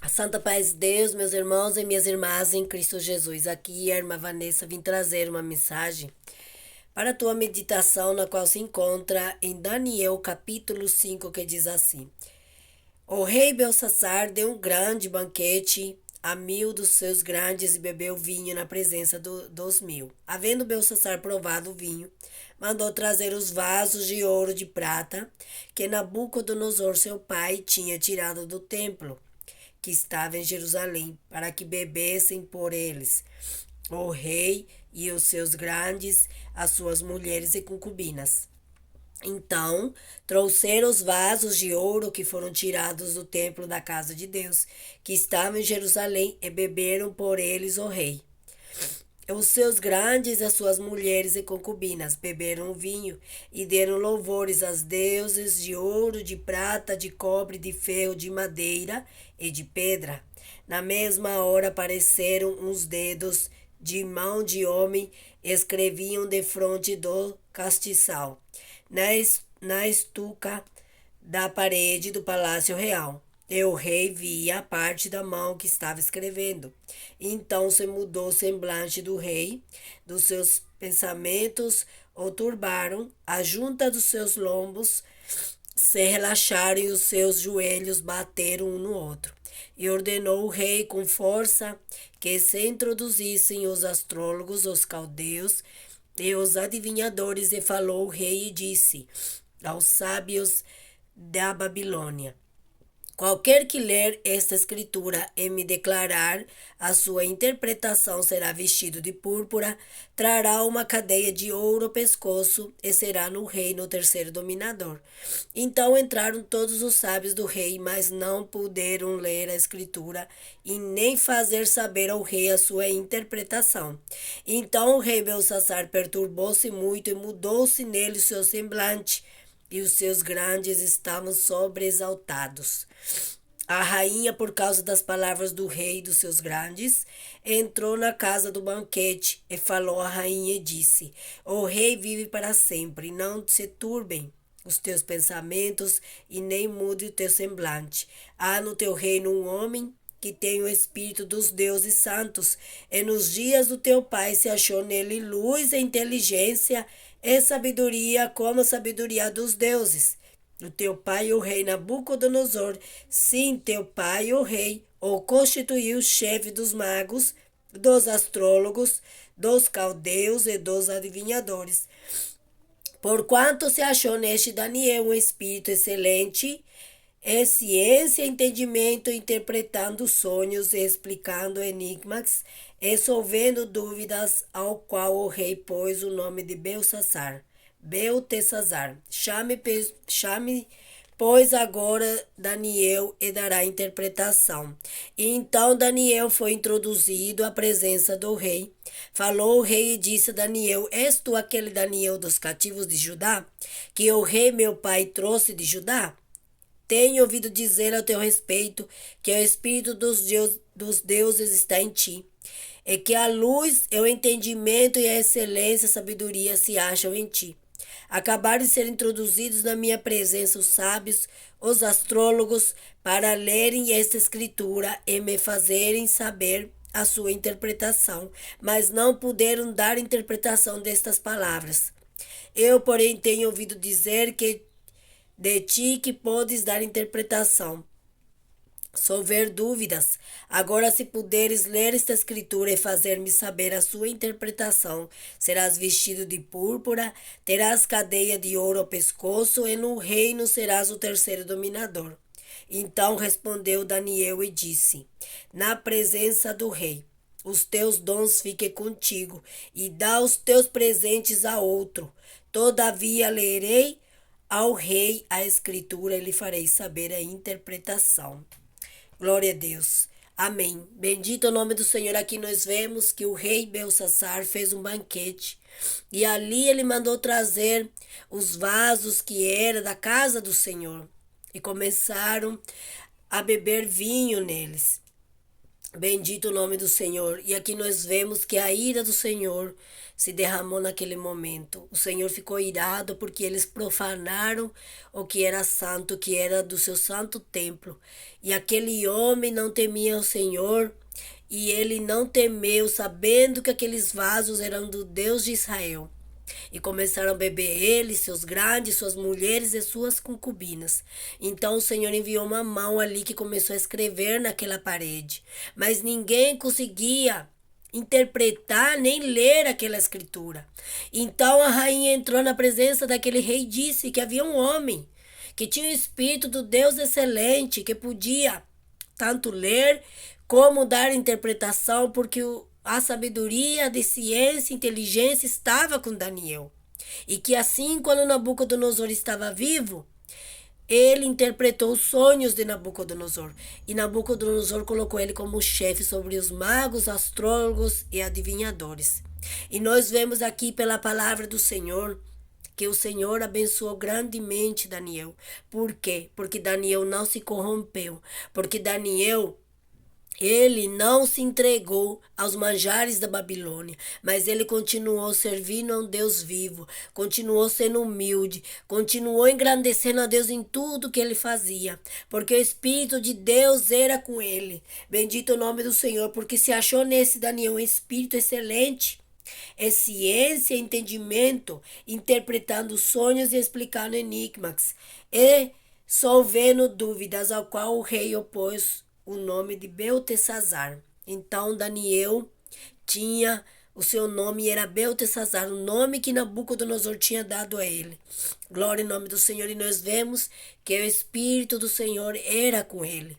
A Santa Paz de Deus, meus irmãos e minhas irmãs em Cristo Jesus. Aqui é a irmã Vanessa, vim trazer uma mensagem para a tua meditação, na qual se encontra em Daniel capítulo 5, que diz assim: O rei Belsassar deu um grande banquete a 1.000 dos seus grandes e bebeu vinho na presença dos 1.000. Havendo Belsassar provado o vinho, mandou trazer os vasos de ouro e de prata que Nabucodonosor, seu pai, tinha tirado do templo que estava em Jerusalém, para que bebessem por eles o rei e os seus grandes, as suas mulheres e concubinas. Então trouxeram os vasos de ouro que foram tirados do templo da casa de Deus, que estava em Jerusalém, e beberam por eles o rei. Os seus grandes e as suas mulheres e concubinas beberam o vinho e deram louvores aos deuses de ouro, de prata, de cobre, de ferro, de madeira e de pedra. Na mesma hora apareceram uns dedos de mão de homem, escreviam defronte do castiçal, na estuca da parede do palácio real. E o rei via a parte da mão que estava escrevendo. Então se mudou o semblante do rei, dos seus pensamentos o turbaram, a junta dos seus lombos se relaxaram e os seus joelhos bateram um no outro. E ordenou o rei com força que se introduzissem os astrólogos, os caldeus e os adivinhadores, e falou o rei e disse aos sábios da Babilônia: Qualquer que ler esta escritura e me declarar a sua interpretação será vestido de púrpura, trará uma cadeia de ouro ao pescoço e será no reino o terceiro dominador. Então entraram todos os sábios do rei, mas não puderam ler a escritura e nem fazer saber ao rei a sua interpretação. Então o rei Belsassar perturbou-se muito e mudou-se nele o seu semblante, e os seus grandes estavam sobreexaltados. A rainha, por causa das palavras do rei e dos seus grandes, entrou na casa do banquete e falou à rainha e disse: O rei vive para sempre, não se turbem os teus pensamentos e nem mude o teu semblante. Há no teu reino um homem que tem o espírito dos deuses santos, e nos dias do teu pai se achou nele luz e inteligência e sabedoria, como a sabedoria dos deuses. O teu pai, o rei Nabucodonosor, sim, teu pai, o rei, o constituiu chefe dos magos, dos astrólogos, dos caldeus e dos adivinhadores. Porquanto se achou neste Daniel um espírito excelente, é ciência, entendimento, interpretando sonhos, explicando enigmas, resolvendo dúvidas, ao qual o rei pôs o nome de Beltesazar. Chame, pois agora Daniel e dará interpretação. E então Daniel foi introduzido à presença do rei. Falou o rei e disse a Daniel: És tu aquele Daniel dos cativos de Judá, que o rei meu pai trouxe de Judá? Tenho ouvido dizer a teu respeito que o Espírito dos deuses está em ti, e que a luz, o entendimento e a excelência, a sabedoria se acham em ti. Acabaram de ser introduzidos na minha presença os sábios, os astrólogos, para lerem esta escritura e me fazerem saber a sua interpretação, mas não puderam dar interpretação destas palavras. Eu, porém, tenho ouvido dizer que de ti que podes dar interpretação. Se houver dúvidas, agora se puderes ler esta escritura e fazer-me saber a sua interpretação, serás vestido de púrpura, terás cadeia de ouro ao pescoço, e no reino serás o terceiro dominador. Então respondeu Daniel e disse, na presença do rei: os teus dons fiquem contigo, e dá os teus presentes a outro. Todavia lerei ao rei a escritura e lhe farei saber a interpretação. Glória a Deus. Amém. Bendito é o nome do Senhor. Aqui nós vemos que o rei Belsassar fez um banquete e ali ele mandou trazer os vasos que era da casa do Senhor e começaram a beber vinho neles. Bendito o nome do Senhor. E aqui nós vemos que a ira do Senhor se derramou naquele momento. O Senhor ficou irado porque eles profanaram o que era santo, que era do seu santo templo. E aquele homem não temia o Senhor, e ele não temeu, sabendo que aqueles vasos eram do Deus de Israel. E começaram a beber ele, seus grandes, suas mulheres e suas concubinas. Então o Senhor enviou uma mão ali que começou a escrever naquela parede. Mas ninguém conseguia interpretar nem ler aquela escritura. Então a rainha entrou na presença daquele rei e disse que havia um homem que tinha o espírito do Deus excelente, que podia tanto ler como dar interpretação, porque a sabedoria de ciência e inteligência estava com Daniel. E que assim, quando Nabucodonosor estava vivo, ele interpretou os sonhos de Nabucodonosor. E Nabucodonosor colocou ele como chefe sobre os magos, astrólogos e adivinhadores. E nós vemos aqui pela palavra do Senhor que o Senhor abençoou grandemente Daniel. Por quê? Porque Daniel não se corrompeu. Porque Daniel, ele não se entregou aos manjares da Babilônia, mas ele continuou servindo a um Deus vivo, continuou sendo humilde, continuou engrandecendo a Deus em tudo que ele fazia, porque o Espírito de Deus era com ele. Bendito o nome do Senhor, porque se achou nesse Daniel um espírito excelente. É ciência, entendimento, interpretando sonhos e explicando enigmas, e solvendo dúvidas, ao qual o rei opôs o nome de Beltesazar. Então Daniel tinha o seu nome, era Beltesazar, o nome que Nabucodonosor tinha dado a ele. Glória em nome do Senhor. E nós vemos que o Espírito do Senhor era com ele.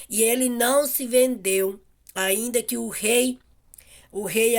E ele não se vendeu, ainda que o rei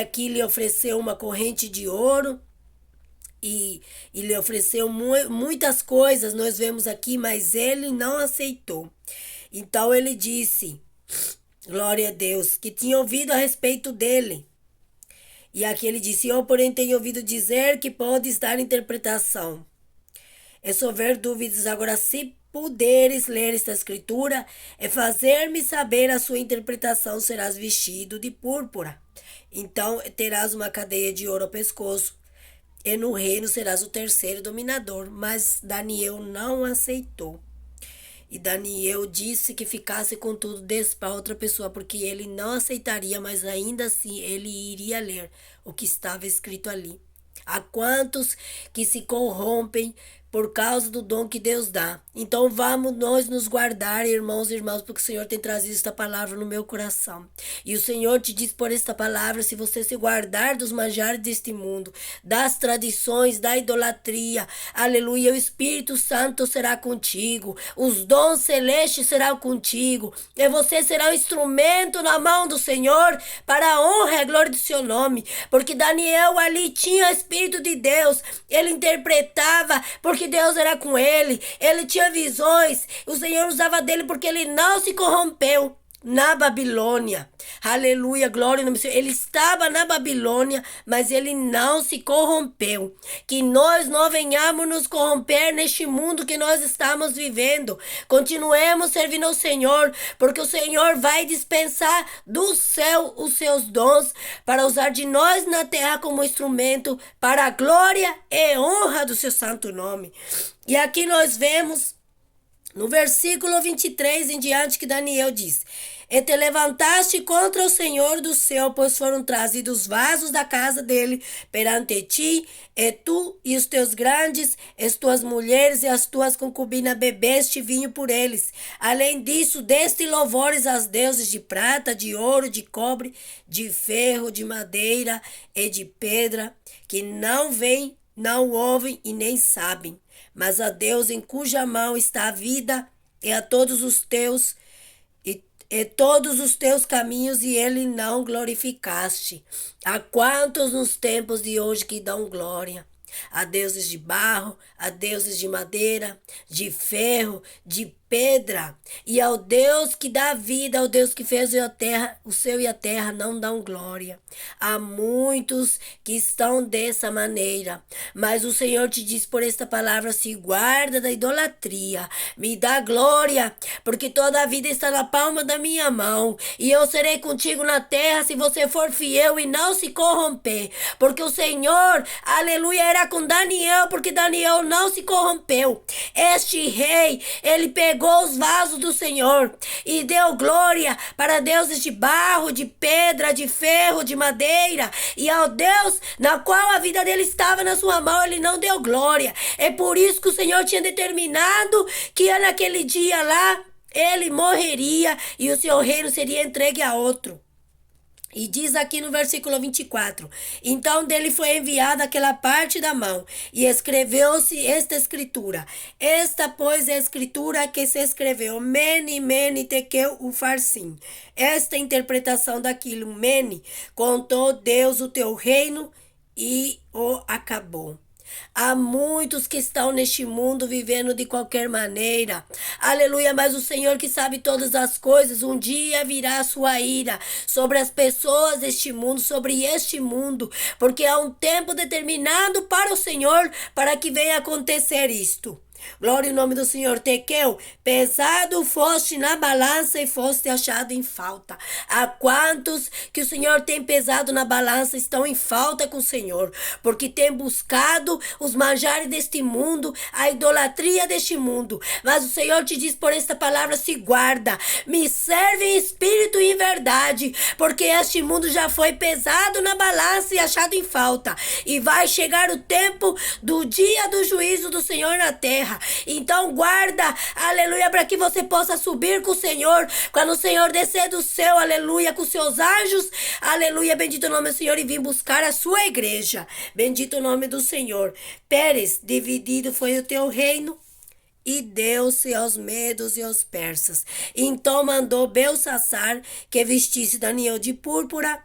aqui lhe ofereceu uma corrente de ouro e lhe ofereceu muitas coisas, nós vemos aqui, mas ele não aceitou. Então ele disse, glória a Deus, que tinha ouvido a respeito dele. E aqui ele disse, eu porém tenho ouvido dizer que podes dar interpretação. É só ver dúvidas. Agora, se puderes ler esta escritura, é fazer-me saber a sua interpretação, serás vestido de púrpura. Então terás uma cadeia de ouro ao pescoço, e no reino serás o terceiro dominador. Mas Daniel não aceitou. E Daniel disse que ficasse com tudo desse para outra pessoa, porque ele não aceitaria, mas ainda assim ele iria ler o que estava escrito ali. Há quantos que se corrompem por causa do dom que Deus dá. Então vamos nós nos guardar, irmãos e irmãs, porque o Senhor tem trazido esta palavra no meu coração. E o Senhor te diz por esta palavra, se você se guardar dos manjares deste mundo, das tradições, da idolatria, aleluia, o Espírito Santo será contigo, os dons celestes serão contigo, e você será um instrumento na mão do Senhor para a honra e a glória do seu nome. Porque Daniel ali tinha o Espírito de Deus, ele interpretava porque Deus era com ele, ele tinha visões, o Senhor usava dele porque ele não se corrompeu na Babilônia. Aleluia, glória no Senhor. Ele estava na Babilônia, mas ele não se corrompeu. Que nós não venhamos nos corromper neste mundo que nós estamos vivendo. Continuemos servindo ao Senhor, porque o Senhor vai dispensar do céu os seus dons para usar de nós na terra como instrumento para a glória e honra do seu santo nome. E aqui nós vemos no versículo 23 em diante que Daniel diz: E te levantaste contra o Senhor do céu, pois foram trazidos vasos da casa dele perante ti, e tu e os teus grandes, as tuas mulheres e as tuas concubinas bebeste vinho por eles. Além disso, deste louvores aos deuses de prata, de ouro, de cobre, de ferro, de madeira e de pedra, que não veem, não ouvem e nem sabem. Mas a Deus em cuja mão está a vida e a todos os teus e todos os teus caminhos, e ele não glorificaste. Há quantos nos tempos de hoje que dão glória a deuses de barro, a deuses de madeira, de ferro, de pedra, e ao Deus que dá vida, ao Deus que fez o céu e a terra, não dão glória. Há muitos que estão dessa maneira, mas o Senhor te diz por esta palavra: se guarda da idolatria, me dá glória, porque toda a vida está na palma da minha mão, e eu serei contigo na terra se você for fiel e não se corromper, porque o Senhor, aleluia, era com Daniel, porque Daniel não se corrompeu. Este rei, ele pegou os vasos do Senhor e deu glória para deuses de barro, de pedra, de ferro, de madeira, e ao Deus na qual a vida dele estava na sua mão, ele não deu glória. É por isso que o Senhor tinha determinado que naquele dia lá ele morreria e o seu reino seria entregue a outro. E diz aqui no versículo 24: então dele foi enviada aquela parte da mão, e escreveu-se esta escritura. Esta, pois, é a escritura que se escreveu: Mene, Mene, Tekel, Ufarsim. Esta interpretação daquilo: Mene, contou Deus o teu reino e o acabou. Há muitos que estão neste mundo vivendo de qualquer maneira, aleluia, mas o Senhor que sabe todas as coisas, um dia virá a sua ira sobre as pessoas deste mundo, sobre este mundo, porque há um tempo determinado para o Senhor para que venha acontecer isto. Glória ao nome do Senhor. Tekel, pesado foste na balança e foste achado em falta. Há quantos que o Senhor tem pesado na balança estão em falta com o Senhor, porque tem buscado os manjares deste mundo, a idolatria deste mundo. Mas o Senhor te diz por esta palavra: se guarda, me serve em espírito e em verdade, porque este mundo já foi pesado na balança e achado em falta, e vai chegar o tempo do dia do juízo do Senhor na terra. Então guarda, aleluia, para que você possa subir com o Senhor, quando o Senhor descer do céu, aleluia, com seus anjos, aleluia, bendito o nome do Senhor, e vir buscar a sua igreja. Bendito o nome do Senhor. Pérez, dividido foi o teu reino, e deu-se aos medos e aos persas. Então mandou Belsassar que vestisse Daniel de púrpura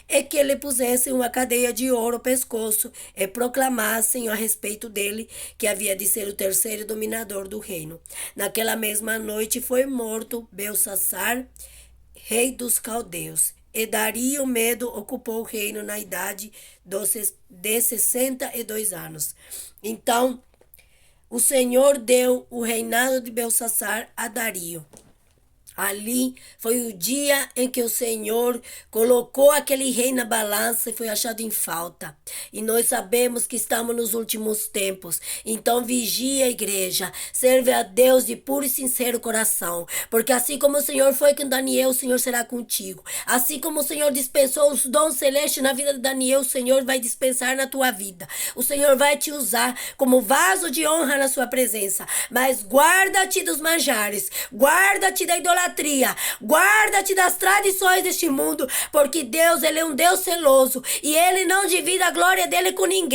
e que lhe pusessem uma cadeia de ouro ao pescoço e proclamassem a respeito dele que havia de ser o terceiro dominador do reino. Naquela mesma noite foi morto Belsassar, rei dos caldeus. E Dario Medo ocupou o reino na idade de 62 anos. Então o Senhor deu o reinado de Belsassar a Dario. Ali foi o dia em que o Senhor colocou aquele rei na balança e foi achado em falta. E nós sabemos que estamos nos últimos tempos. Então vigia a igreja, serve a Deus de puro e sincero coração. Porque assim como o Senhor foi com Daniel, o Senhor será contigo. Assim como o Senhor dispensou os dons celestes na vida de Daniel, o Senhor vai dispensar na tua vida. O Senhor vai te usar como vaso de honra na sua presença. Mas guarda-te dos manjares, guarda-te da idolatria, guarda-te das tradições deste mundo, porque Deus, ele é um Deus celoso e ele não divide a glória dele com ninguém.